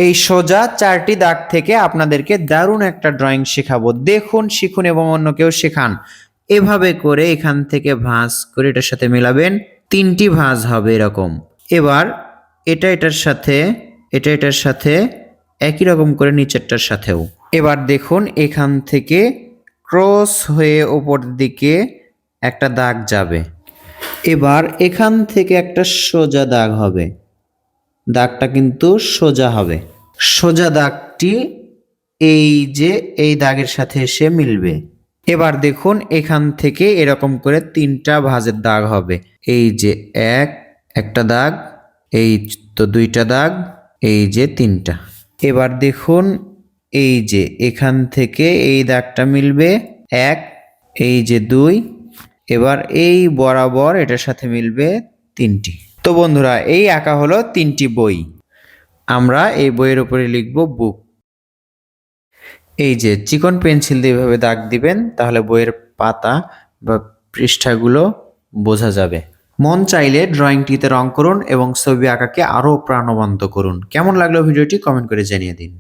এই সোজা 4টি দাগ থেকে আপনাদেরকে দারুণ একটা ড্রয়িং শেখাবো। দেখুন, শিখুন এবং অন্যকেও শেখান। এভাবে করে এখান থেকে ভাঁজ করে এটার সাথে মেলাবেন। 3টি ভাঁজ হবে এরকম। এবার এটা এটার সাথে, এটা এটার সাথে একই রকম করে নিচেরটার সাথেও। এবার দেখুন এখান থেকে ক্রস হয়ে ওপর দিকে একটা দাগ যাবে। এবার এখান থেকে একটা সোজা দাগ হবে। দাগটা কিন্তু সোজা হবে। সোজা দাগটি এই যে এই দাগের সাথে এসে মিলবে। এবার দেখুন এখান থেকে এরকম করে 3টা ভাঁজের দাগ হবে। এই যে একটা দাগ, এই তো 2টা দাগ, এই যে 3টা। এবার দেখুন এই যে এখান থেকে এই দাগটা মিলবে 1, এই যে 2, এবার এই বরাবর এটার সাথে মিলবে 3টি। তো বন্ধুরা, এই আঁকা হলো 3টি বই। আমরা এই বইয়ের উপরে লিখব বুক। এই যে চিকন পেন্সিল দিয়ে এভাবে দাগ দিবেন, তাহলে বইয়ের পাতা বা পৃষ্ঠাগুলো বোঝা যাবে। মন চাইলে ড্রয়িংটিতে রং করুন এবং ছবি আঁকাকে আরও প্রাণবন্ত করুন। কেমন লাগলো ভিডিওটি কমেন্ট করে জানিয়ে দিন।